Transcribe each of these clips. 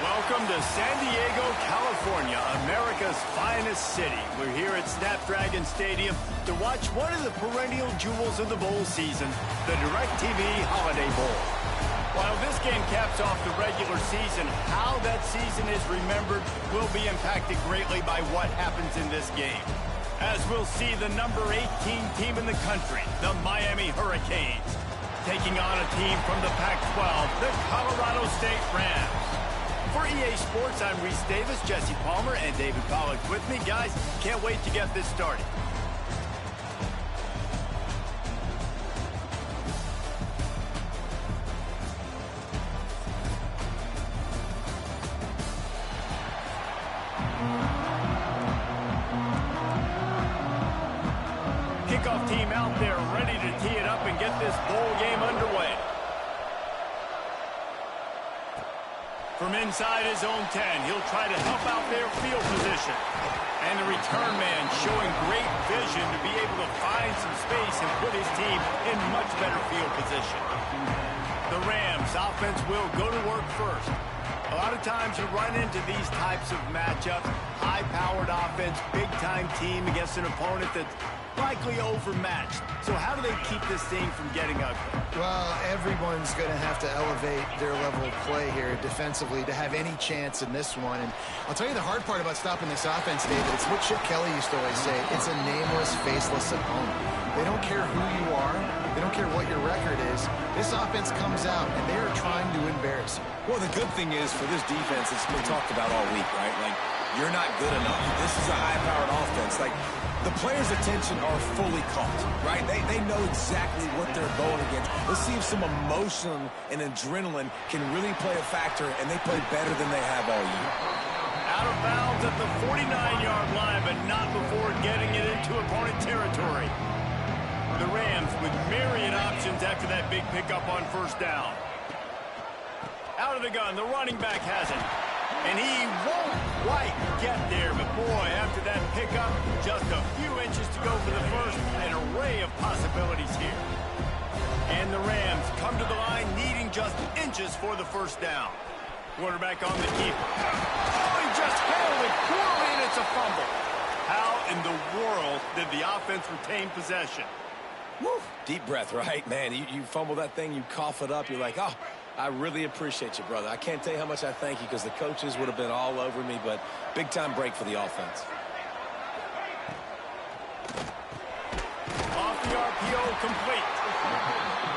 Welcome to San Diego, California, America's finest city. We're here at Snapdragon Stadium to watch one of the perennial jewels of the bowl season, the DirecTV Holiday Bowl. While this game caps off the regular season, how that season is remembered will be impacted greatly by what happens in this game. As we'll see the number 18 team in the country, the Miami Hurricanes, taking on a team from the Pac-12, the Colorado State Rams. For EA Sports, I'm Reese Davis, Jesse Palmer, and David Pollack with me. Guys, can't wait to get this started. Kickoff team out there ready to tee it up and get this bowl game underway. From inside his own 10, he'll try to help out their field position. And the return man showing great vision to be able to find some space and put his team in much better field position. The Rams offense will go to work first. A lot of times you run into these types of matchups, high-powered offense, big-time team against an opponent that's likely overmatched. So how do they keep this thing from getting ugly? Well, everyone's going to have to elevate their level of play here defensively to have any chance in this one. And I'll tell you the hard part about stopping this offense, David, it's what Chip Kelly used to always say. It's a nameless, faceless opponent. They don't care who you are. They don't care what your record is. This offense comes out, and they are trying to embarrass you. Well, the good thing is for this defense, it's been talked about all week, right? Like, you're not good enough. This is a high-powered offense. Like, the players' attention are fully caught, right? They know exactly what they're going against. Let's see if some emotion and adrenaline can really play a factor, and they play better than they have all year. Out of bounds at the 49-yard line, but not before getting it into opponent territory. The Rams with myriad options after that big pickup on first down. Out of the gun, the running back has it. And he won't quite get there, but boy, after that pickup, just a few inches to go for the first. An array of possibilities here. And the Rams come to the line needing just inches for the first down. Quarterback on the keeper. Oh, he just held it poorly, and it's a fumble. How in the world did the offense retain possession? Woo. Deep breath, right? Man, you fumble that thing, you cough it up, you're like, oh, I really appreciate you, brother. I can't tell you how much I thank you because the coaches would have been all over me, but big-time break for the offense. Off the RPO, complete.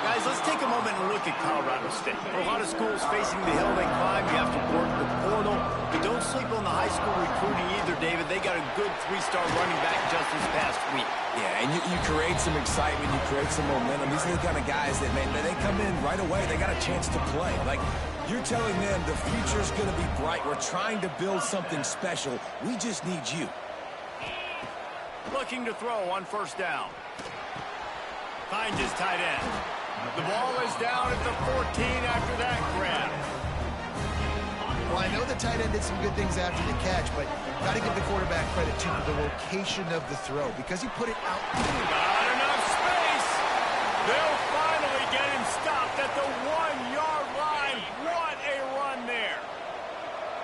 Guys, let's take a moment and look at Colorado State. For a lot of schools facing the hill they climb, you have to work the portal. But don't sleep on the high school recruiting either, David. They got a good three-star running back just this past week. Yeah, and you create some excitement, you create some momentum. These are the kind of guys that, man, they come in right away. They got a chance to play. Like, you're telling them the future's going to be bright. We're trying to build something special. We just need you. Looking to throw on first down. Finds his tight end. The ball is down at the 14 after that grab. Well, I know the tight end did some good things after the catch, but got to give the quarterback credit to the location of the throw because he put it out. Not enough space. They'll finally get him stopped at the 1-yard line. What a run there.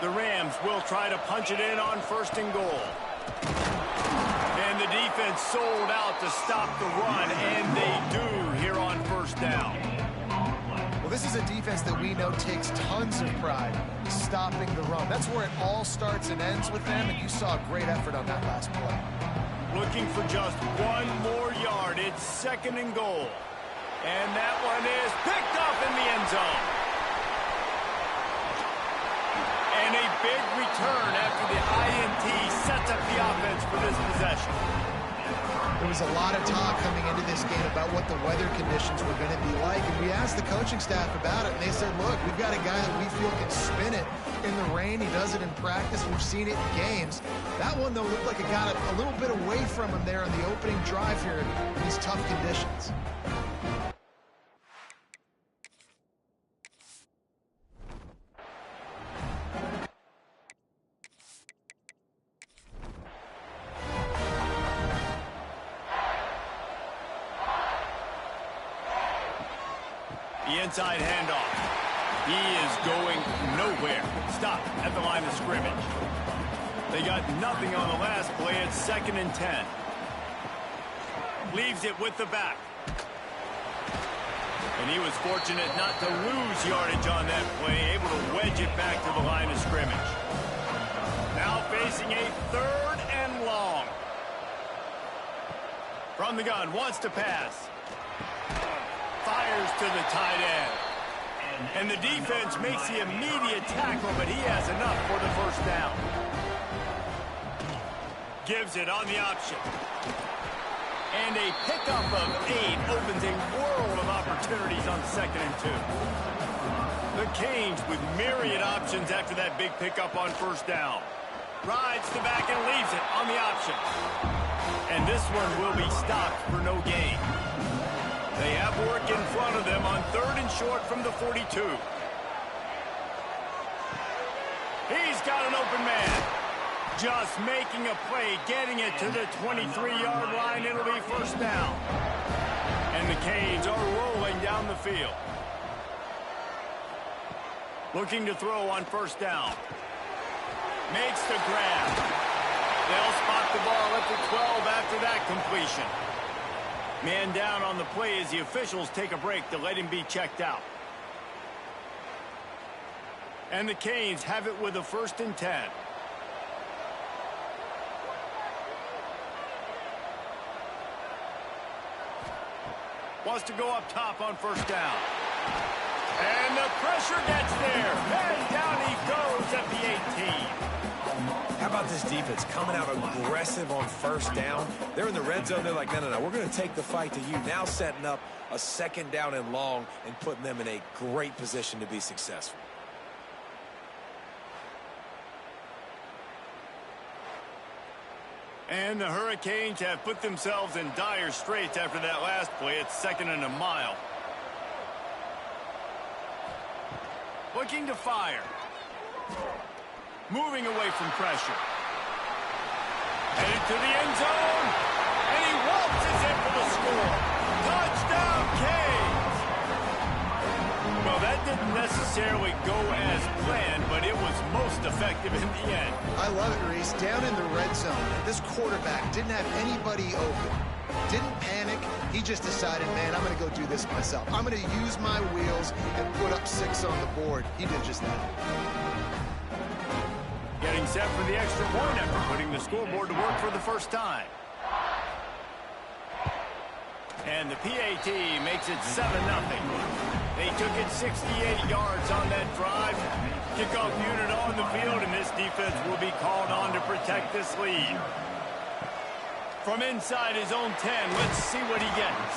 The Rams will try to punch it in on first and goal. And the defense sold out to stop the run, and they do here on first down. Well, this is a defense that we know takes tons of pride stopping the run. That's where it all starts and ends with them, and you saw a great effort on that last play. Looking for just one more yard. It's second and goal. And that one is picked up in the end zone. And a big return after the INT sets up the offense for this possession. There was a lot of talk coming into this game about what the weather conditions were going to be like, and we asked the coaching staff about it, and they said, look, we've got a guy that we feel can spin it in the rain. He does it in practice. We've seen it in games. That one, though, looked like it got a little bit away from him there on the opening drive here in these tough conditions. The inside handoff. He is going nowhere. Stop at the line of scrimmage. They got nothing on the last play. It's 2nd and 10. Leaves it with the back. And he was fortunate not to lose yardage on that play, able to wedge it back to the line of scrimmage. Now facing a 3rd and long. From the gun, wants to pass. Fires to the tight end. And the defense makes the immediate tackle, but he has enough for the 1st down. Gives it on the option. And a pickup of 8 opens a world of opportunities on 2nd and 2. The Canes with myriad options after that big pickup on 1st down. Rides the back and leaves it on the option. And this one will be stopped for no gain. They have work in front of them on 3rd and short from the 42. He's got an open man. Just making a play, getting it to the 23-yard line. It'll be 1st down. And the Canes are rolling down the field. Looking to throw on 1st down. Makes the grab. They'll spot the ball at the 12 after that completion. Man down on the play as the officials take a break to let him be checked out. And the Canes have it with a 1st and 10. Wants to go up top on 1st down. And the pressure gets there. And down he goes at the 18. How about this defense coming out aggressive on 1st down? They're in the red zone. They're like, no. We're going to take the fight to you. Now setting up a 2nd down and long and putting them in a great position to be successful. And the Hurricanes have put themselves in dire straits after that last play. It's 2nd and a mile. Looking to fire. Moving away from pressure. Headed to the end zone. And he waltzes in for the score. Touchdown, Canes! Well, that didn't necessarily go as planned, but it was most effective in the end. I love it, Reese. Down in the red zone, this quarterback didn't have anybody open. Didn't panic. He just decided, man, I'm going to go do this myself. I'm going to use my wheels and put up 6 on the board. He did just that. Getting set for the extra point after putting the scoreboard to work for the 1st time. And the PAT makes it 7-0. They took it 68 yards on that drive. Kickoff unit on the field, and this defense will be called on to protect this lead. From inside his own 10, let's see what he gets.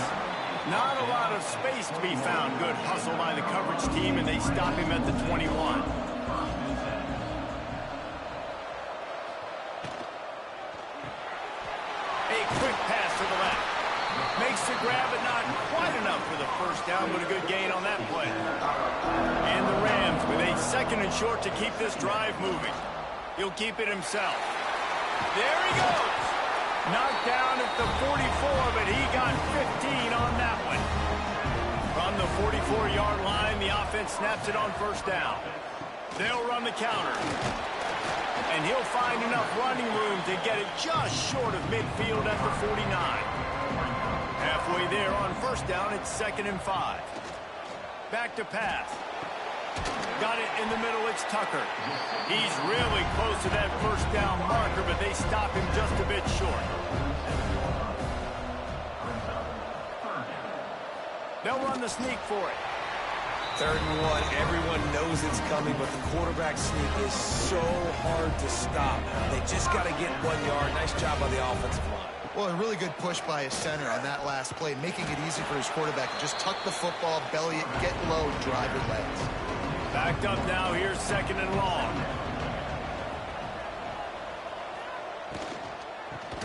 Not a lot of space to be found. Good hustle by the coverage team, and they stop him at the 21. A quick pass to the left. Makes the grab, but not quite enough for the 1st down, but a good gain on that play. And the Rams with a 2nd and short to keep this drive moving. He'll keep it himself. There he goes. Knocked down at the 44, but he got 15 on that one. From the 44-yard line, the offense snaps it on 1st down. They'll run the counter. And he'll find enough running room to get it just short of midfield at the 49. Halfway there on 1st down, it's 2nd and 5. Back to pass. Got it in the middle, it's Tucker. He's really close to that 1st down marker, but they stop him just a bit short. They'll run the sneak for it. 3rd and 1, everyone knows it's coming, but the quarterback sneak is so hard to stop. They just got to get 1 yard. Nice job by the offensive line. Well, a really good push by his center on that last play, making it easy for his quarterback to just tuck the football, belly it, get low, drive your legs. Backed up now, here's 2nd and long.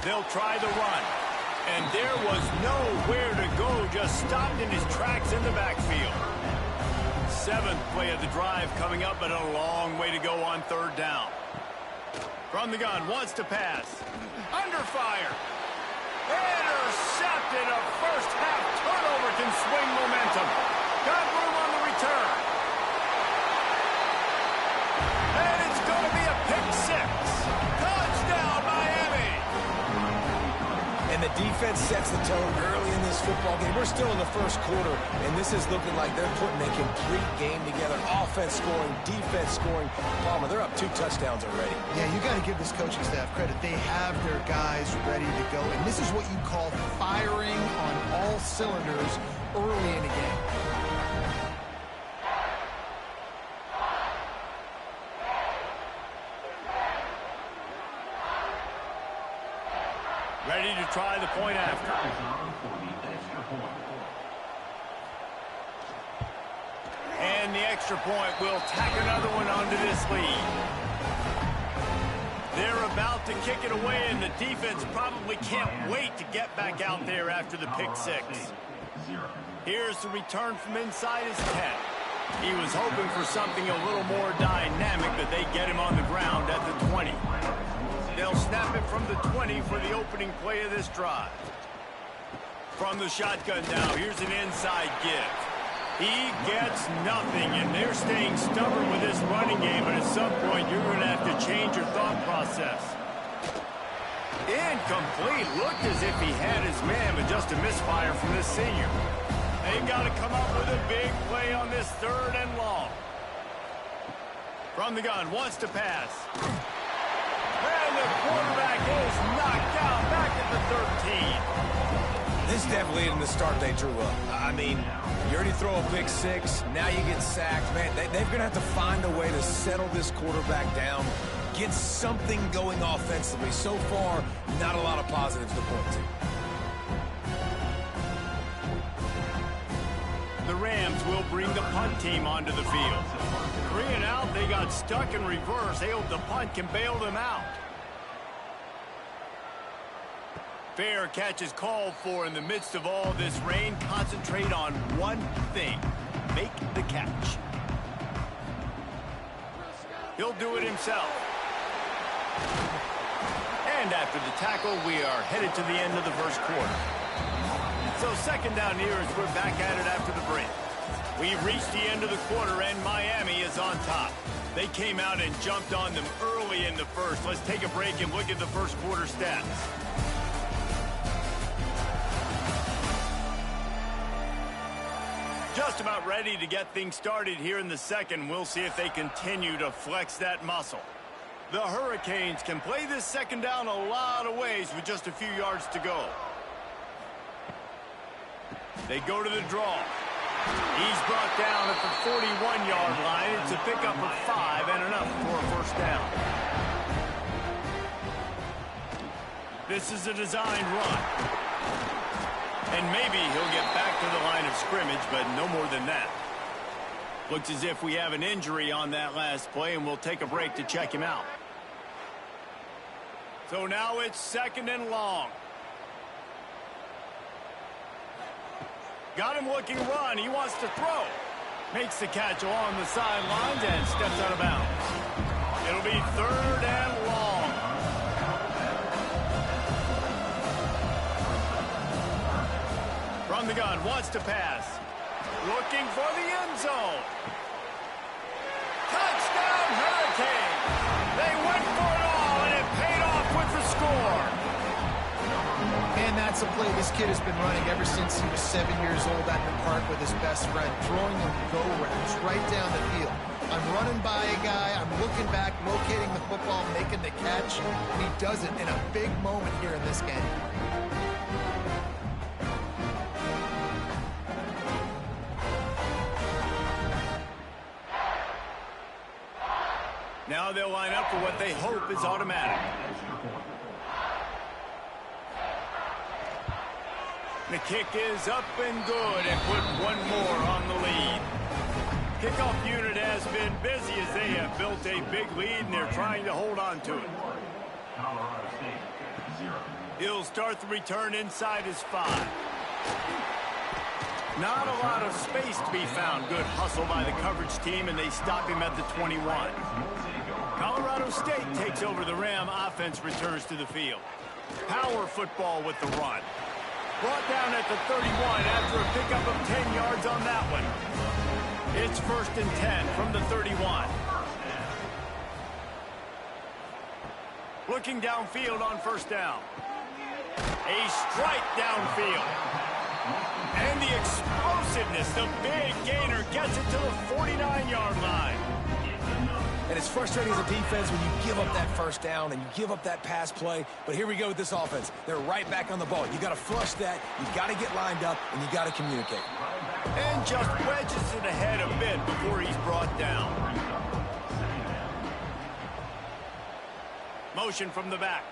They'll try the run. And there was nowhere to go, just stopped in his tracks in the backfield. 7th play of the drive coming up, but a long way to go on 3rd down. From the gun, wants to pass. Under fire. Intercepted. A 1st half turnover can swing momentum. Got room on the return. the defense sets the tone early in this football game. We're still in the first quarter, and this is looking like they're putting a complete game together. Offense scoring, defense scoring. Palmer, they're up 2 touchdowns already. Yeah, you got to give this coaching staff credit. They have their guys ready to go, and this is what you call firing on all cylinders early in a game. Ready to try the point after. And the extra point will tack another one onto this lead. They're about to kick it away, and the defense probably can't wait to get back out there after the pick 6. Here's the return from inside his 10. He was hoping for something a little more dynamic, but they get him on the ground at the 20. They'll snap it from the 20 for the opening play of this drive. From the shotgun now, here's an inside give. He gets nothing, and they're staying stubborn with this running game, but at some point you're going to have to change your thought process. Incomplete. Looked as if he had his man, but just a misfire from this senior. They've got to come up with a big play on this 3rd and long. From the gun, wants to pass. And the quarterback is knocked down back at the 13. This definitely isn't the start they drew up. I mean, you already throw a pick 6, now you get sacked. Man, they're going to have to find a way to settle this quarterback down, get something going offensively. So far, not a lot of positives to point to. The Rams will bring the punt team onto the field. 3 and out, they got stuck in reverse. They hope the punt can bail them out. Fair catch is called for in the midst of all this rain. Concentrate on one thing. Make the catch. He'll do it himself. And after the tackle, we are headed to the end of the first quarter. So 2nd down here as we're back at it after the break. We've reached the end of the quarter, and Miami is on top. They came out and jumped on them early in the first. Let's take a break and look at the first quarter stats. Just about ready to get things started here in the second. We'll see if they continue to flex that muscle. The Hurricanes can play this 2nd down a lot of ways with just a few yards to go. They go to the draw. He's brought down at the 41-yard line. It's a pickup of 5 and enough for a 1st down. This is a designed run. And maybe he'll get back to the line of scrimmage, but no more than that. Looks as if we have an injury on that last play, and we'll take a break to check him out. So now it's 2nd and long. Got him looking run. He wants to throw. Makes the catch along the sidelines and steps out of bounds. It'll be 3rd and long. From the gun, wants to pass. Looking for the end zone. Touchdown, Hurricane. They went for it all, and it paid off with the score. And that's a play this kid has been running ever since he was 7 years old at the park with his best friend, throwing them go-rounds right down the field. I'm running by a guy, I'm looking back, locating the football, making the catch, and he does it in a big moment here in this game. Now they'll line up for what they hope is automatic. The kick is up and good, and put one more on the lead. Kickoff unit has been busy as they have built a big lead, and they're trying to hold on to it. He'll start the return inside his 5. Not a lot of space to be found. Good hustle by the coverage team, and they stop him at the 21. Colorado State takes over. The Ram offense returns to the field. Power football with the run. Brought down at the 31 after a pickup of 10 yards on that one. It's 1st and 10 from the 31. Looking downfield on 1st down. A strike downfield. And the explosiveness, the big gainer gets it to the 49-yard line. And it's frustrating as a defense when you give up that first down and you give up that pass play. But here we go with this offense. They're right back on the ball. You got to flush that. You got to get lined up, and you got to communicate. And just wedges it ahead a bit before he's brought down. Motion from the back.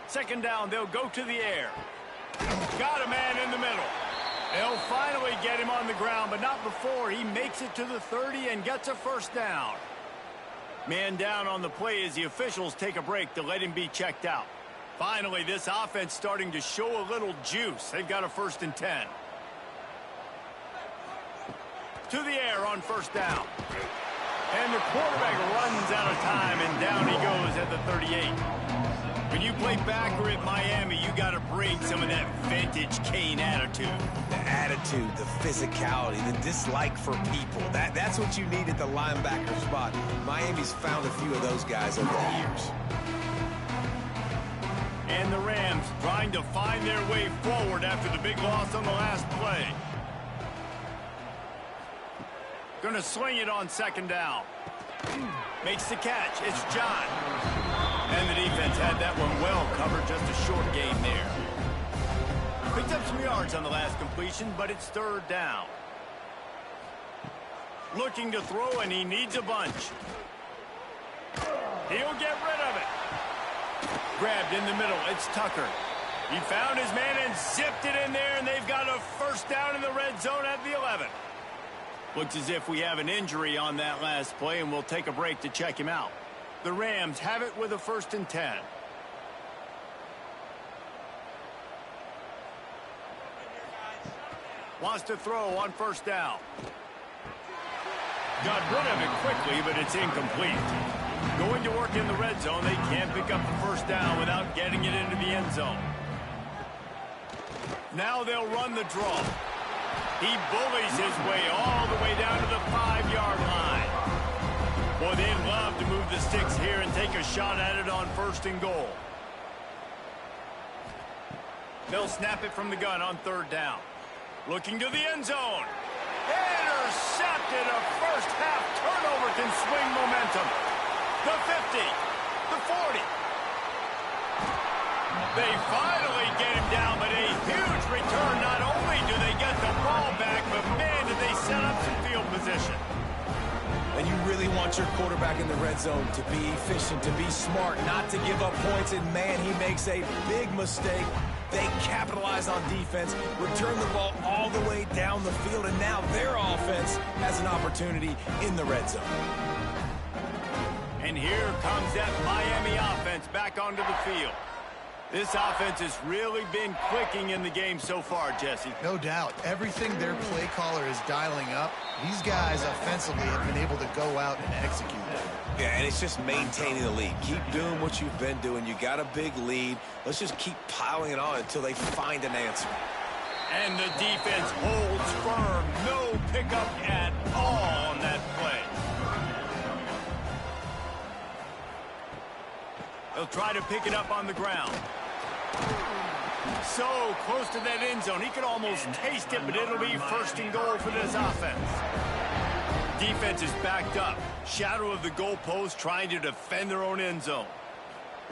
Second down, they'll go to the air. Got a man in the middle. They'll finally get him on the ground, but not before he makes it to the 30 and gets a first down. Man down on the play as the officials take a break to let him be checked out. Finally, this offense starting to show a little juice. They've got a 1st and 10. To the air on first down. And the quarterback runs out of time, and down he goes at the 38. When you play backer at Miami, you got to bring some of that vintage Kane attitude. The attitude, the physicality, the dislike for people. That's what you need at the linebacker spot. Miami's found a few of those guys over the years. And the Rams trying to find their way forward after the big loss on the last play. Going to swing it on second down. Makes the catch. It's John. And the defense had that one well covered, just a short gain there. Picked up some yards on the last completion, but it's third down. Looking to throw, and he needs a bunch. He'll get rid of it. Grabbed in the middle. It's Tucker. He found his man and zipped it in there, and they've got a first down in the red zone at the 11. Looks as if we have an injury on that last play, and we'll take a break to check him out. The Rams have it with a 1st and 10. Wants to throw on first down. Got rid of it quickly, but it's incomplete. Going to work in the red zone, they can't pick up the first down without getting it into the end zone. Now they'll run the draw. He bullies his way all the way down to the 5-yard line. Boy, they'd love to move the sticks here and take a shot at it on 1st and goal. They'll snap it from the gun on 3rd down. Looking to the end zone. Intercepted. A first-half turnover can swing momentum. The 50. The 40. They finally get him down, but a huge return. Not only do they get the ball back, but man, did they set up some field position. And you really want your quarterback in the red zone to be efficient, to be smart, not to give up points. And, man, he makes a big mistake. They capitalize on defense, return the ball all the way down the field, and now their offense has an opportunity in the red zone. And here comes that Miami offense back onto the field. This offense has really been clicking in the game so far, Jesse. No doubt. Everything their play caller is dialing up, these guys offensively have been able to go out and execute that. Yeah, and it's just maintaining the lead. Keep doing what you've been doing. You got a big lead. Let's just keep piling it on until they find an answer. And the defense holds firm. No pickup at all on that play. They'll try to pick it up on the ground. So close to that end zone. He could almost taste it, but it'll be 1st and goal for this offense. Defense is backed up. Shadow of the goalpost trying to defend their own end zone.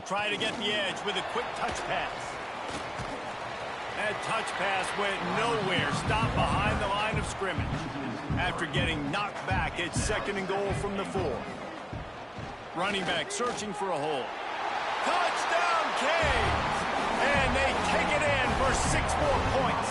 Trying to get the edge with a quick touch pass. That touch pass went nowhere. Stopped behind the line of scrimmage. After getting knocked back, it's 2nd and goal from the 4. Running back searching for a hole. Touchdown, Canes! And they take it in for 6 more points.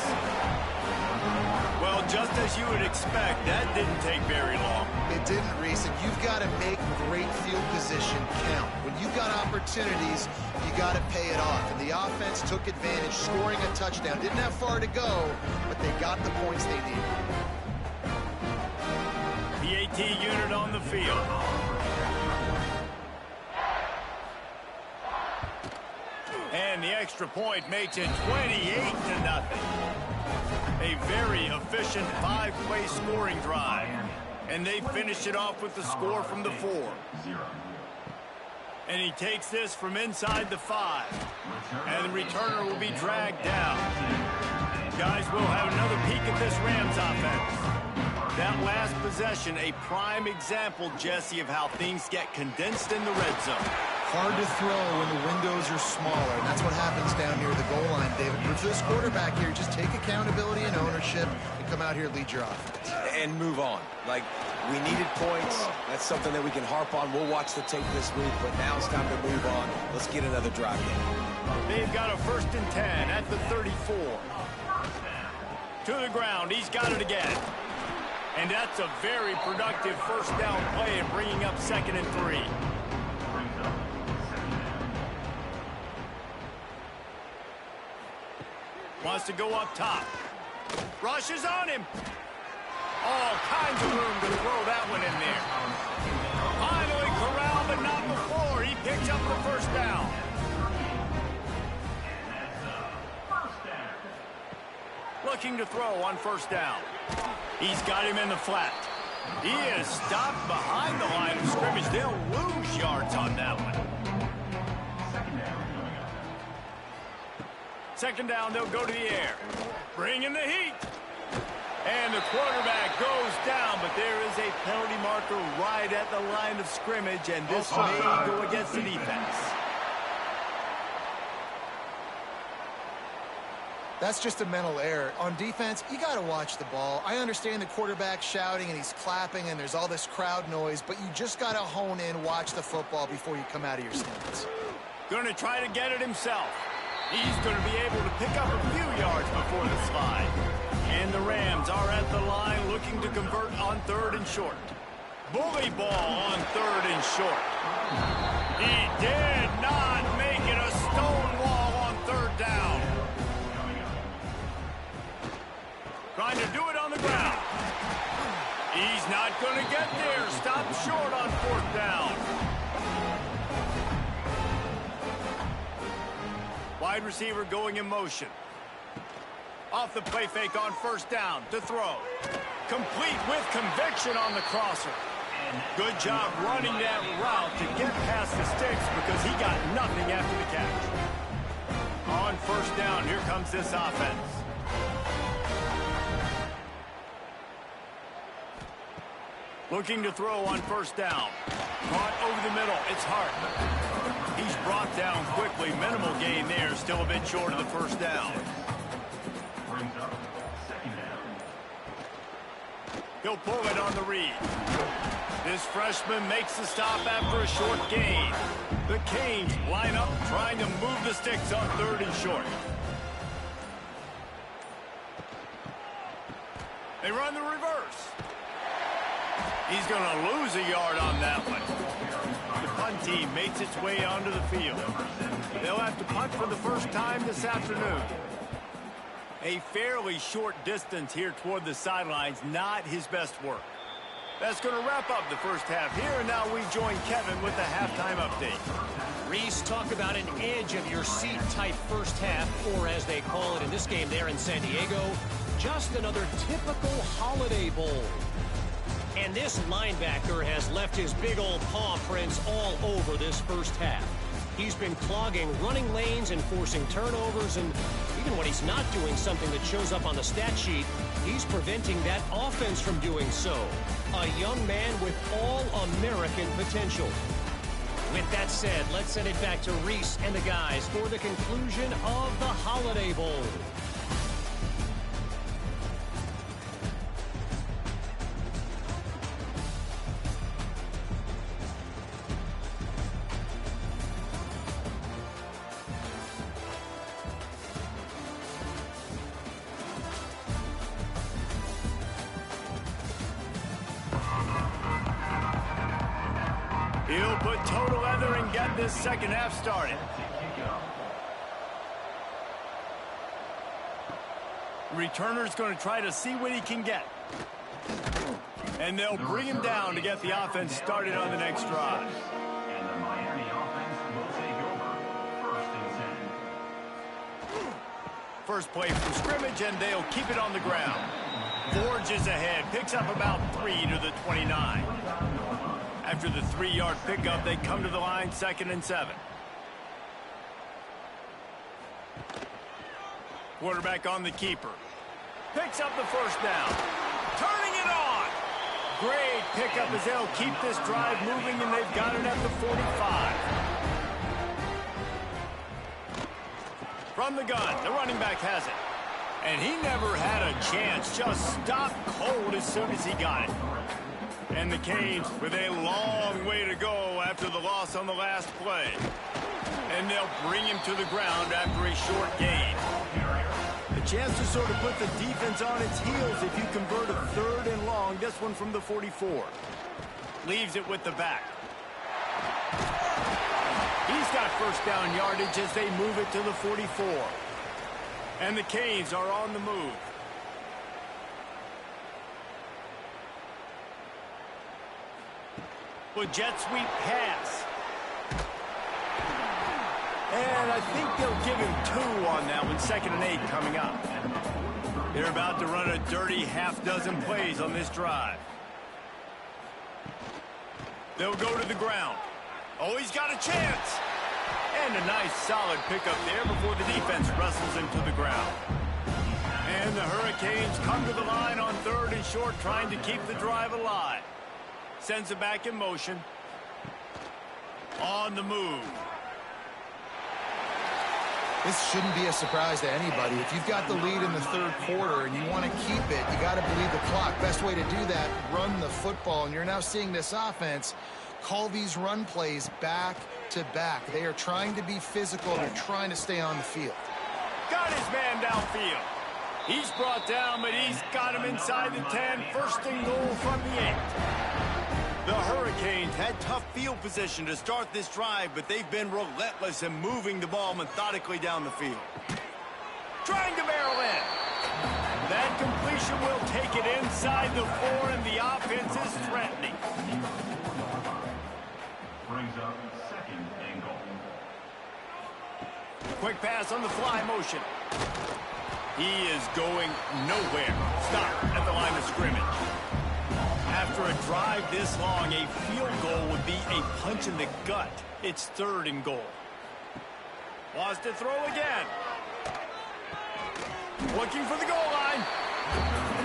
Well, just as you would expect, that didn't take very long. It didn't, Reese, and you've got to make great field position count. When you've got opportunities, you got to pay it off. And the offense took advantage, scoring a touchdown. Didn't have far to go, but they got the points they needed. The AT unit on the field. And the extra point makes it 28-0. A very efficient 5-play scoring drive. And they finish it off with the score from the 4. And he takes this from inside the 5. And the returner will be dragged down. Guys, we'll have another peek at this Rams offense. That last possession, a prime example, Jesse, of how things get condensed in the red zone. Hard to throw when the windows are smaller, and that's what happens down near the goal line, David. But for this quarterback here, just take accountability and ownership and come out here and lead your offense. And move on. Like, we needed points. That's something that we can harp on. We'll watch the tape this week, but now it's time to move on. Let's get another drive in. They've got a 1st and 10 at the 34. To the ground. He's got it again. And that's a very productive first down play and bringing up 2nd and 3. Wants to go up top. Rushes on him. All kinds of room to throw that one in there. Finally corralled, but not before. He picks up the first down. Looking to throw on 1st down. He's got him in the flat. He is stopped behind the line of scrimmage. They'll lose yards on that one. 2nd down, they'll go to the air. Bring in the heat. And the quarterback goes down, but there is a penalty marker right at the line of scrimmage, and this may go against the defense. That's just a mental error. On defense, you got to watch the ball. I understand the quarterback shouting and he's clapping and there's all this crowd noise, but you just got to hone in, watch the football before you come out of your stance. Going to try to get it himself. He's going to be able to pick up a few yards before the slide. And the Rams are at the line looking to convert on 3rd and short. Bully ball on 3rd and short. He did not make it. A stone wall on 3rd down. Trying to do it on the ground. He's not going to get there. Stopped short on 4th down. Wide receiver going in motion. Off the play fake on 1st down to throw. Complete with conviction on the crosser. Good job running that route to get past the sticks because he got nothing after the catch. On 1st down, here comes this offense. Looking to throw on 1st down. Caught over the middle. It's Hart. He's brought down quickly. Minimal gain there. Still a bit short of the 1st down. He'll pull it on the read. This freshman makes the stop after a short gain. The Canes line up trying to move the sticks on 3rd and short. They run the reverse. He's going to lose a yard on that one. The punt team makes its way onto the field. They'll have to punt for the first time this afternoon. A fairly short distance here toward the sidelines, not his best work. That's going to wrap up the first half here, and now we join Kevin with the halftime update. Reese, talk about an edge-of-your-seat type first half, or as they call it in this game there in San Diego, just another typical Holiday Bowl. And this linebacker has left his big old paw prints all over this first half. He's been clogging running lanes and forcing turnovers, and even when he's not doing something that shows up on the stat sheet, he's preventing that offense from doing so. A young man with all-American potential. With that said, let's send it back to Reese and the guys for the conclusion of the Holiday Bowl. He'll put total leather and get this second half started. Returner's going to try to see what he can get. And they'll bring him down to get the offense started on the next drive. And the Miami offense will take over 1st and 10. First play from scrimmage, and they'll keep it on the ground. Forges ahead, picks up about 3 to the 29. After After the 3-yard pickup, they come to the line 2nd and 7. Quarterback on the keeper. Picks up the first down. Turning it on. Great pickup as they'll keep this drive moving, and they've got it at the 45. From the gun, the running back has it. And he never had a chance. Just stopped cold as soon as he got it. And the Canes with a long way to go after the loss on the last play. And they'll bring him to the ground after a short gain. A chance to sort of put the defense on its heels if you convert a 3rd and long. This one from the 44. Leaves it with the back. He's got first down yardage as they move it to the 44. And the Canes are on the move. With jet sweep pass. And I think they'll give him 2 on that one. 2nd and 8 coming up. They're about to run a dirty half-dozen plays on this drive. They'll go to the ground. Oh, he's got a chance. And a nice solid pickup there before the defense wrestles him to the ground. And the Hurricanes come to the line on 3rd and short, trying to keep the drive alive. Sends it back in motion. On the move. This shouldn't be a surprise to anybody. If you've got the lead in the 3rd quarter and you want to keep it, you got to bleed the clock. Best way to do that, run the football. And you're now seeing this offense call these run plays back to back. They are trying to be physical. They're trying to stay on the field. Got his man downfield. He's brought down, but he's got him inside the 10. 1st and goal from the 8. The Hurricanes had tough field position to start this drive, but they've been relentless in moving the ball methodically down the field. Trying to barrel in. That completion will take it inside the 4, and the offense is threatening. Brings up 2nd and goal. Quick pass on the fly motion. He is going nowhere. Stop at the line of scrimmage. After a drive this long, a field goal would be a punch in the gut. It's 3rd and goal. Wants to throw again. Looking for the goal line.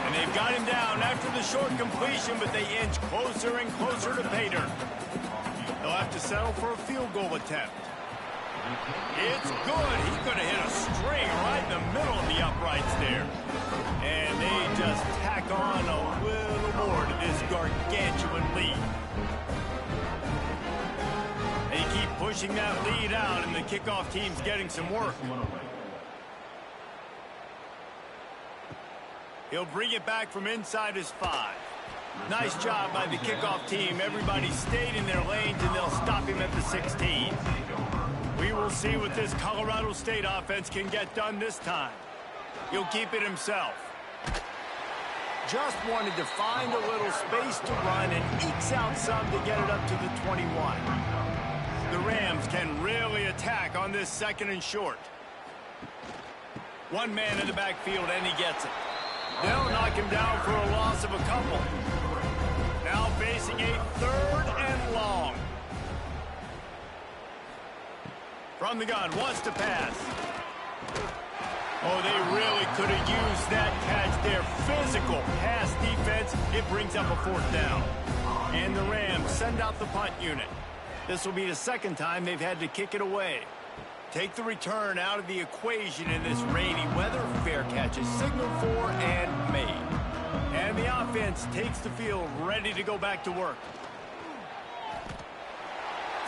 And they've got him down after the short completion, but they inch closer and closer to pay dirt. They'll have to settle for a field goal attempt. It's good. He's going to hit a string right in the middle of the uprights there. And they just tack on a little more to this gargantuan lead. They keep pushing that lead out, and the kickoff team's getting some work. He'll bring it back from inside his 5. Nice job by the kickoff team. Everybody stayed in their lanes, and they'll stop him at the 16. We will see what this Colorado State offense can get done this time. He'll keep it himself. Just wanted to find a little space to run and ekes out some to get it up to the 21. The Rams can really attack on this 2nd and short. One man in the backfield, and he gets it. They'll knock him down for a loss of a couple. Now facing a 3rd and long. From the gun, wants to pass. Oh, they really could have used that catch there. Physical pass defense. It brings up a 4th down. And the Rams send out the punt unit. This will be the 2nd time they've had to kick it away. Take the return out of the equation in this rainy weather. Fair catch is signaled for and made. And the offense takes the field, ready to go back to work.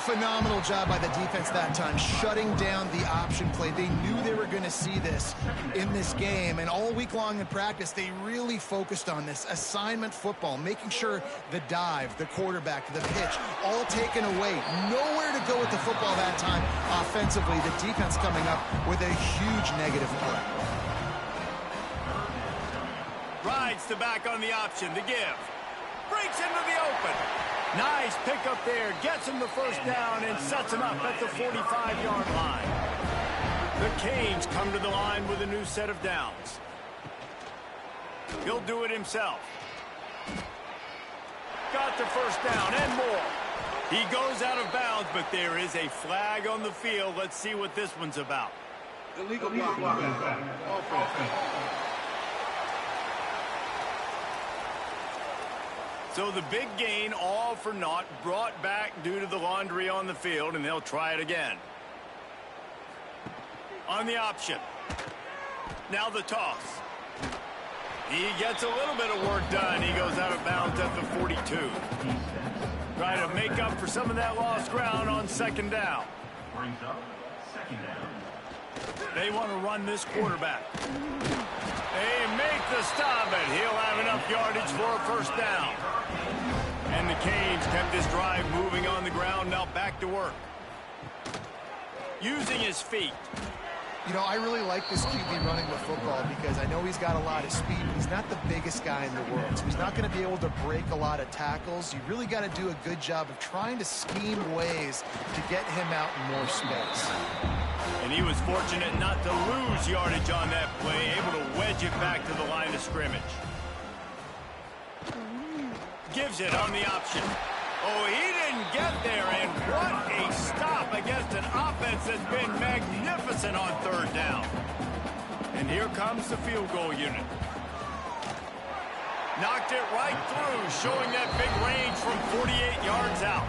Phenomenal job by the defense that time, shutting down the option play. They knew they were going to see this in this game, and all week long in practice, they really focused on this assignment football, making sure the dive, the quarterback, the pitch, all taken away. Nowhere to go with the football that time offensively. The defense coming up with a huge negative play. Rides the back on the option, the give. Breaks into the open. Nice pickup there, gets him the first down and sets him up at the 45-yard line. The Canes come to the line with a new set of downs. He'll do it himself. Got the first down and more. He goes out of bounds, but there is a flag on the field. Let's see what this one's about. Illegal block. Offense. So the big gain, all for naught, brought back due to the laundry on the field, and they'll try it again. On the option. Now the toss. He gets a little bit of work done. He goes out of bounds at the 42. Trying to make up for some of that lost ground on second down. Brings up second down. They want to run this quarterback. They make the stop, and he'll have enough yardage for a first down. And the Canes kept this drive moving on the ground. Now back to work. Using his feet. You know, I really like this QB running the football because I know he's got a lot of speed, but he's not the biggest guy in the world. So he's not going to be able to break a lot of tackles. You really got to do a good job of trying to scheme ways to get him out in more space. And he was fortunate not to lose yardage on that play, able to wedge it back to the line of scrimmage. Gives it on the option. Oh, he didn't get there, and what a stop against an offense that's been magnificent on third down. And here comes the field goal unit. Knocked it right through, showing that big range from 48 yards out.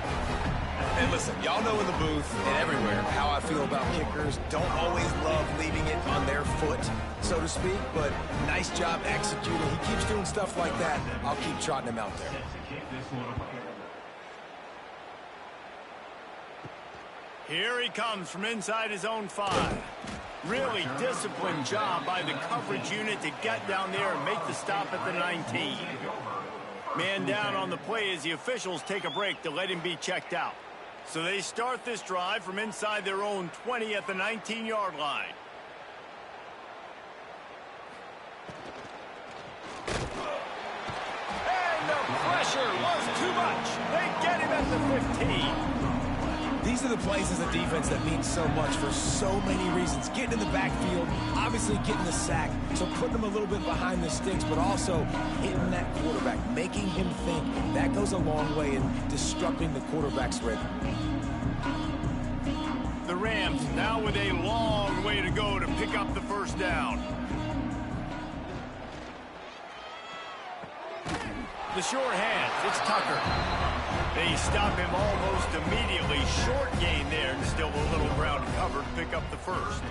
And listen, y'all know in the booth and everywhere how I feel about kickers. Don't always love leaving it on their foot, so to speak, but nice job executing. He keeps doing stuff like that. I'll keep trotting him out there. Set to kick this one away. Here he comes from inside his own 5. Really disciplined job by the coverage unit to get down there and make the stop at the 19. Man down on the play as the officials take a break to let him be checked out. So they start this drive from inside their own 20 at the 19-yard line. And the pressure was too much. They get him at the 15. These are the plays as a defense that mean so much for so many reasons. Getting in the backfield, obviously getting the sack, so putting him a little bit behind the sticks, but also hitting that quarterback, making him think. That goes a long way in disrupting the quarterback's rhythm. The Rams now with a long way to go to pick up the first down. The short hands, it's Tucker. They stop him almost immediately. Short gain there, and still a little ground to cover to pick up the first.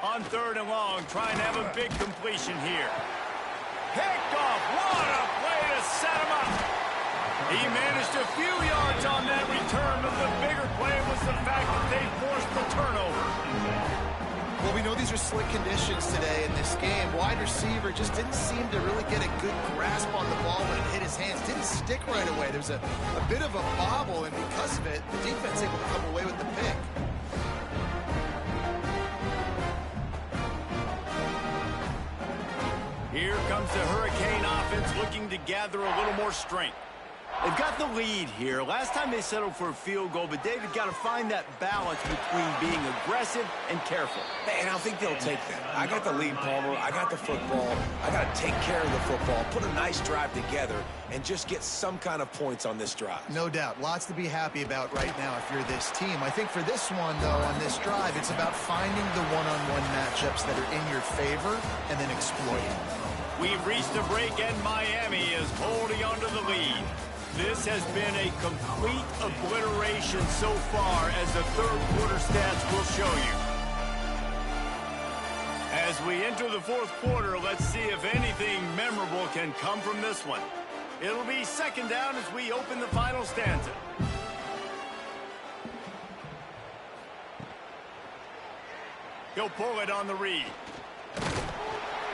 On third and long, trying to have a big completion here. Picked off. What a play to set him up. He managed a few yards on that return, but the bigger play was the fact that they forced the turnover. Well, we know these are slick conditions today in this game. Wide receiver just didn't seem to really get a good grasp on the ball when it hit his hands. Didn't stick right away. There's a bit of a bobble, and because of it, the defense able to come away with the pick. Here comes the Hurricane offense looking to gather a little more strength. They've got the lead here. Last time they settled for a field goal, but David got to find that balance between being aggressive and careful. And I think they'll take that. I got the lead, Palmer. I got the football. I got to take care of the football, put a nice drive together, and just get some kind of points on this drive. No doubt. Lots to be happy about right now if you're this team. I think for this one, though, on this drive, it's about finding the one-on-one matchups that are in your favor and then exploiting. We've reached a break, and Miami is holding onto the lead. This has been a complete obliteration so far, as the third quarter stats will show you. As we enter the fourth quarter, let's see if anything memorable can come from this one. It'll be second down as we open the final stanza. He'll pull it on the read.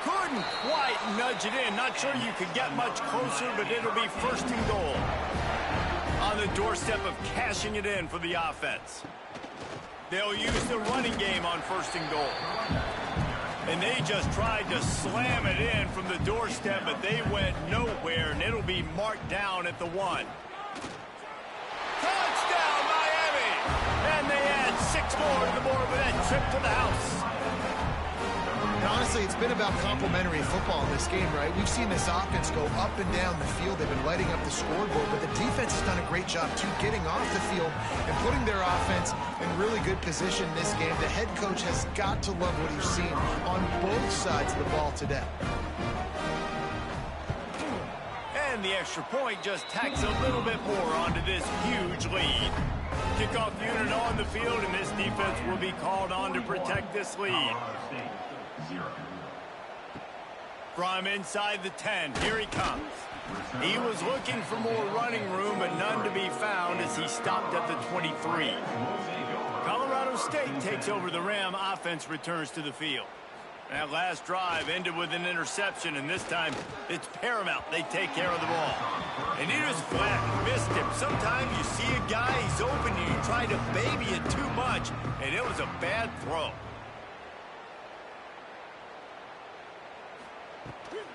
Couldn't quite nudge it in. Not sure you could get much closer, but it'll be first and goal. On the doorstep of cashing it in for the offense. They'll use the running game on first and goal. And they just tried to slam it in from the doorstep, but they went nowhere, and it'll be marked down at the 1. Touchdown, Miami! And they add 6 more to the board with that trip to the house. honestly, it's been about complementary football in this game, right? We've seen this offense go up and down the field. They've been lighting up the scoreboard, but the defense has done a great job, too, getting off the field and putting their offense in really good position in this game. The head coach has got to love what he's seen on both sides of the ball today. And the extra point just tacks a little bit more onto this huge lead. Kickoff unit on the field, and this defense will be called on to protect this lead. From inside the 10, here he comes. He was looking for more running room, but none to be found as he stopped at the 23. Colorado State takes over. The Ram offense returns to the field. That last drive ended with an interception, and this time it's paramount they take care of the ball. And he just flat missed him. Sometimes you see a guy, he's open, and you try to baby it too much, and it was a bad throw.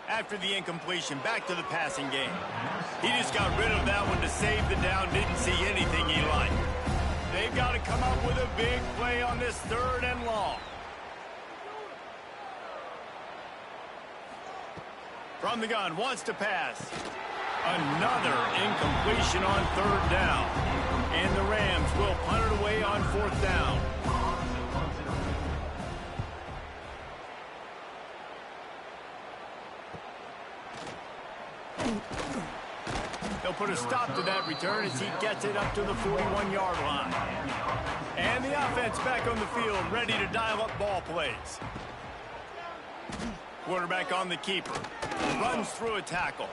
After the incompletion, back to the passing game. He just got rid of that one to save the down, didn't see anything he liked. They've got to come up with a big play on this 3rd and long. From the gun, wants to pass. Another incompletion on 3rd down. And the Rams will punt it away on 4th down. They'll put a stop to that return as he gets it up to the 41-yard line. And the offense back on the field, ready to dial up ball plays. Quarterback on the keeper. Runs through a tackle.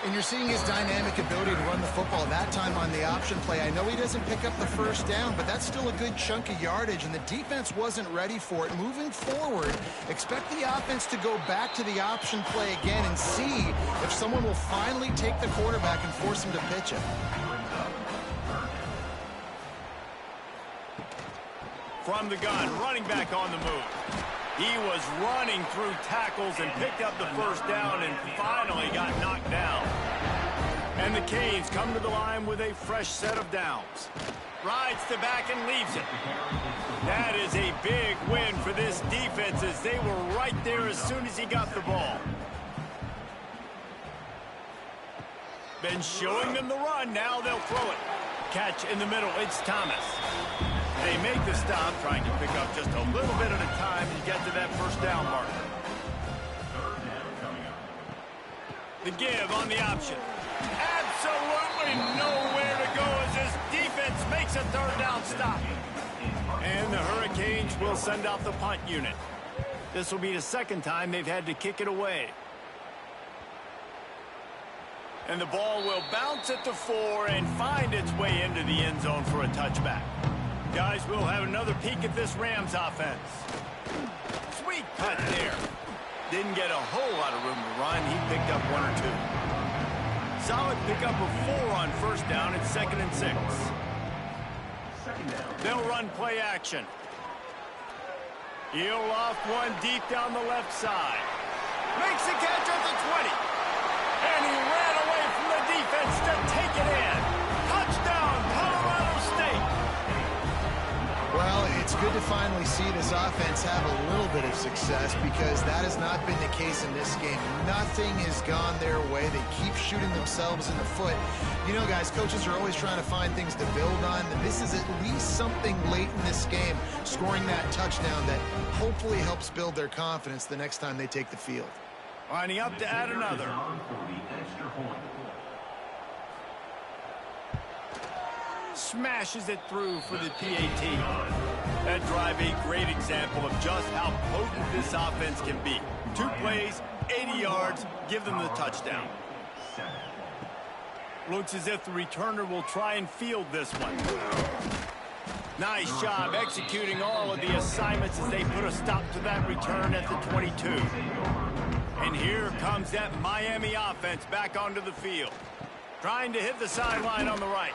And you're seeing his dynamic ability to run the football, that time on the option play. I know he doesn't pick up the 1st down, but that's still a good chunk of yardage, and the defense wasn't ready for it. Moving forward, expect the offense to go back to the option play again and see if someone will finally take the quarterback and force him to pitch it. From the gun, running back on the move. He was running through tackles and picked up the 1st down and finally got knocked down. And the Canes come to the line with a fresh set of downs. Rides the back and leaves it. That is a big win for this defense as they were right there as soon as he got the ball. Been showing them the run, now they'll throw it. Catch in the middle, it's Thomas. They make the stop, trying to pick up just a little bit at a time to get to that 1st down marker. The give on the option. Absolutely nowhere to go as this defense makes a 3rd down stop. And the Hurricanes will send out the punt unit. This will be the 2nd time they've had to kick it away. And the ball will bounce at the 4 and find its way into the end zone for a touchback. Guys, we'll have another peek at this Rams offense. Sweet cut there. Didn't get a whole lot of room to run. He picked up 1 or 2. Solid pickup of 4 on 1st down. It's 2nd and 6. They'll run play action. He'll off one deep down the left side. Makes the catch at the 20. And he ran away from the defense to take it in. Touchdown, Colorado State. Well, it's good to finally see this offense have a little bit of success because that has not been the case in this game. Nothing has gone their way. They keep shooting themselves in the foot. You know, guys, coaches are always trying to find things to build on. And this is at least something late in this game, scoring that touchdown that hopefully helps build their confidence the next time they take the field. Lining up to add another. Smashes it through for the PAT. That drive a great example of just how potent this offense can be. 2 plays, 80 yards, give them the touchdown. Looks as if the returner will try and field this one. Nice job executing all of the assignments as they put a stop to that return at the 22. And here comes that Miami offense back onto the field. Trying to hit the sideline on the right.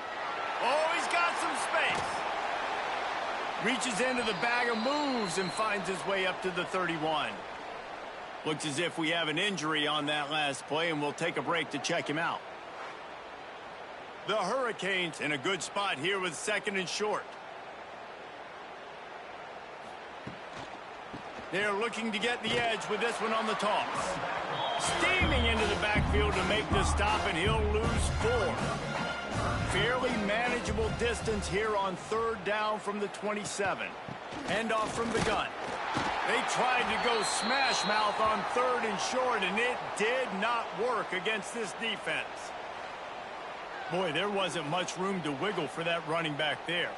Oh, he's got some space. Reaches into the bag of moves and finds his way up to the 31. Looks as if we have an injury on that last play, and we'll take a break to check him out. The Hurricanes in a good spot here with 2nd and short. They're looking to get the edge with this one on the toss. Steaming into the backfield to make the stop, and he'll lose 4. Fairly manageable distance here on 3rd down from the 27. Handoff from the gun. They tried to go smash mouth on 3rd and short, and it did not work against this defense. Boy, there wasn't much room to wiggle for that running back there.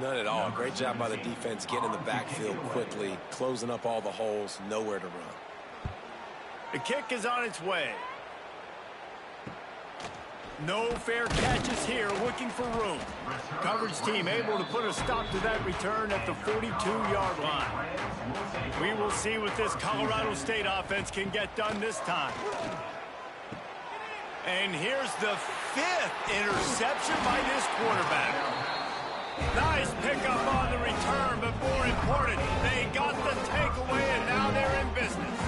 None at all. Great job by the defense getting in the backfield quickly, closing up all the holes, nowhere to run. The kick is on its way. No fair catches here, looking for room. Coverage team able to put a stop to that return at the 42-yard line. We will see what this Colorado State offense can get done this time. And here's the 5th interception by this quarterback. Nice pickup on the return, but more important, they got the takeaway, and now they're in business.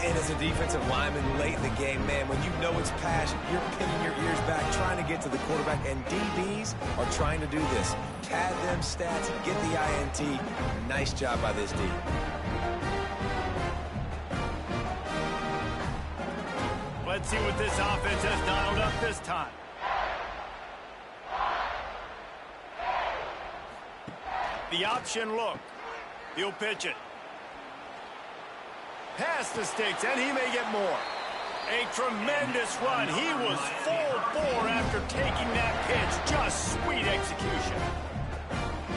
And as a defensive lineman late in the game, man, when you know it's passion, you're pinning your ears back, trying to get to the quarterback, and DBs are trying to do this. Pad them stats, get the INT. Nice job by this D. Let's see what this offense has dialed up this time. The option look. He'll pitch it. Past the sticks, and he may get more. A tremendous run. He was full bore after taking that pitch. Just sweet execution.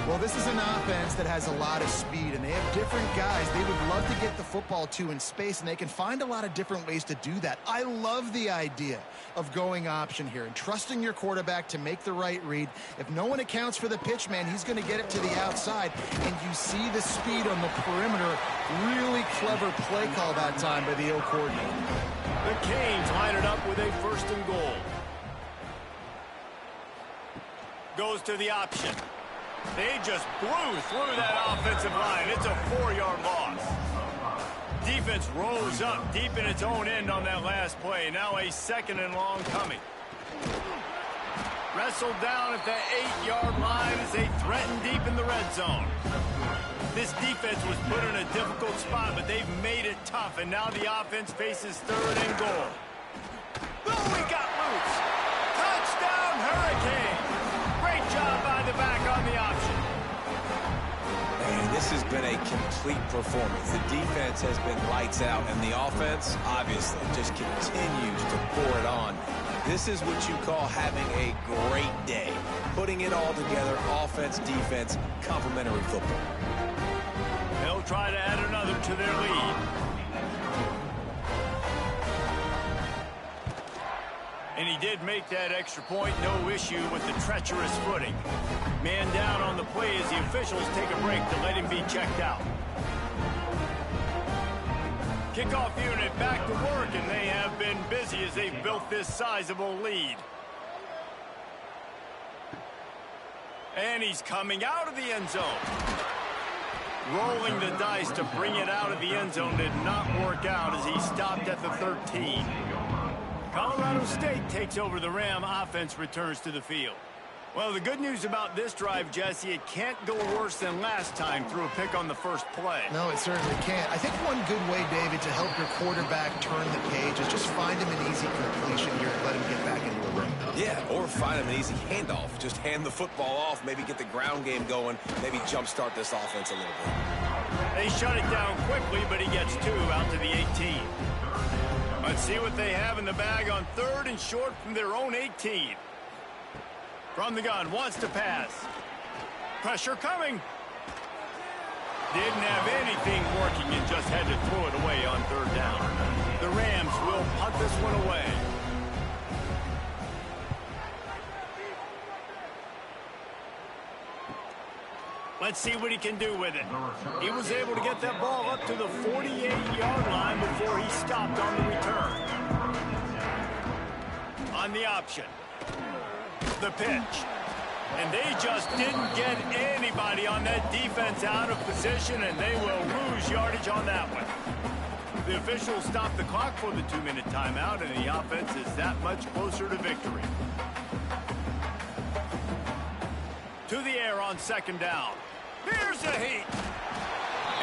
Well, this is an offense that has a lot of speed, and they have different guys they would love to get the football to in space, and they can find a lot of different ways to do that. I love the idea of going option here and trusting your quarterback to make the right read. If no one accounts for the pitch, man, he's going to get it to the outside, and you see the speed on the perimeter. Really clever play call that time by the O coordinator. The Canes line it up with a 1st and goal. Goes to the option. They just blew through that offensive line. It's a 4-yard loss. Defense rose up deep in its own end on that last play. Now a 2nd and long coming. Wrestled down at the 8-yard line as they threaten deep in the red zone. This defense was put in a difficult spot, but they've made it tough, and now the offense faces 3rd and goal. Oh, he got loose. Touchdown, Hurricane. Great job by the back on the option. Man, this has been a complete performance. The defense has been lights out, and the offense, obviously, just continues to pour it on. This is what you call having a great day. Putting it all together, offense, defense, complementary football. They'll try to add another to their lead. And he did make that extra point. No issue with the treacherous footing. Man down on the play as the officials take a break to let him be checked out. Kickoff unit back to work, and they have been busy as they've built this sizable lead. And he's coming out of the end zone. Rolling the dice to bring it out of the end zone did not work out as he stopped at the 13. Colorado State takes over the Ram. Offense returns to the field. Well, the good news about this drive, Jesse, it can't go worse than last time through a pick on the first play. No, it certainly can't. I think one good way, David, to help your quarterback turn the page is just find him an easy completion here and let him get back into the ring. Yeah, or find him an easy handoff. Just hand the football off, maybe get the ground game going, maybe jumpstart this offense a little bit. They shut it down quickly, but he gets 2 out to the 18. Let's see what they have in the bag on 3rd and short from their own 18. From the gun, wants to pass. Pressure coming. Didn't have anything working and just had to throw it away on 3rd down. The Rams will punt this one away. Let's see what he can do with it. He was able to get that ball up to the 48-yard line before he stopped on the return. On the option. The pitch. And they just didn't get anybody on that defense out of position, and they will lose yardage on that one. The officials stopped the clock for the 2-minute timeout, and the offense is that much closer to victory. To the air on 2nd down. Here's the heat.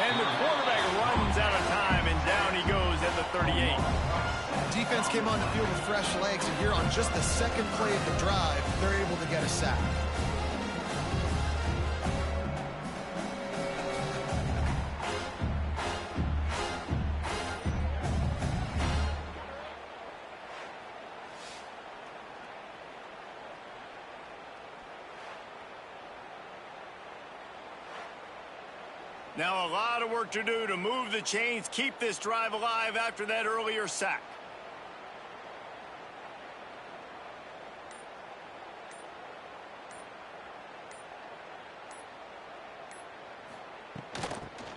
And the quarterback runs out of time, and down he goes at the 38. Defense came on the field with fresh legs, and here on just the second play of the drive, they're able to get a sack. Now a lot of work to do to move the chains, keep this drive alive after that earlier sack.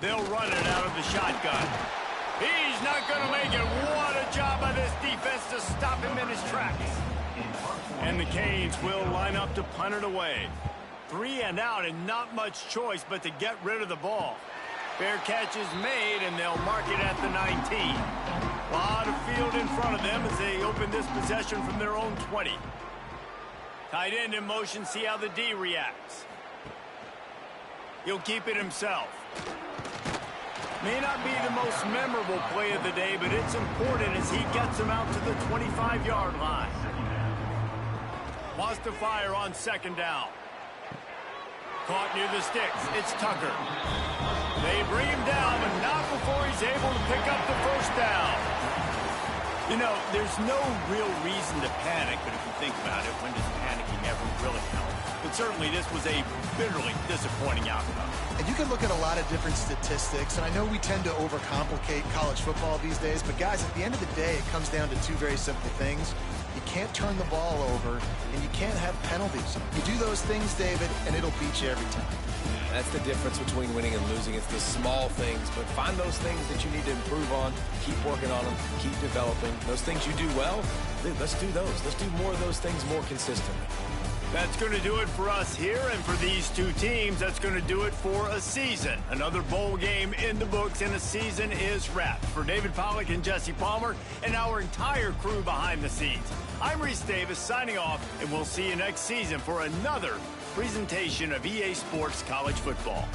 They'll run it out of the shotgun. He's not going to make it. What a job by this defense to stop him in his tracks. And the Canes will line up to punt it away. 3 and out, and not much choice but to get rid of the ball. Fair catch is made, and they'll mark it at the 19. A lot of field in front of them as they open this possession from their own 20. Tight end in motion, see how the D reacts. He'll keep it himself. May not be the most memorable play of the day, but it's important as he gets him out to the 25-yard line. Wants to fire on second down. Caught near the sticks. It's Tucker. They bring him down, but not before he's able to pick up the first down. You know, there's no real reason to panic, but if you think about it, when does panicking ever really help? But certainly this was a bitterly disappointing outcome. And you can look at a lot of different statistics, and I know we tend to overcomplicate college football these days, but guys, at the end of the day, it comes down to two very simple things. You can't turn the ball over, and you can't have penalties. You do those things, David, and it'll beat you every time. That's the difference between winning and losing. It's the small things, but find those things that you need to improve on, keep working on them, keep developing. Those things you do well, dude, let's do those. Let's do more of those things more consistently. That's going to do it for us here, and for these two teams, that's going to do it for a season. Another bowl game in the books, and a season is wrapped. For David Pollack and Jesse Palmer and our entire crew behind the scenes, I'm Reese Davis signing off, and we'll see you next season for another presentation of EA Sports College Football.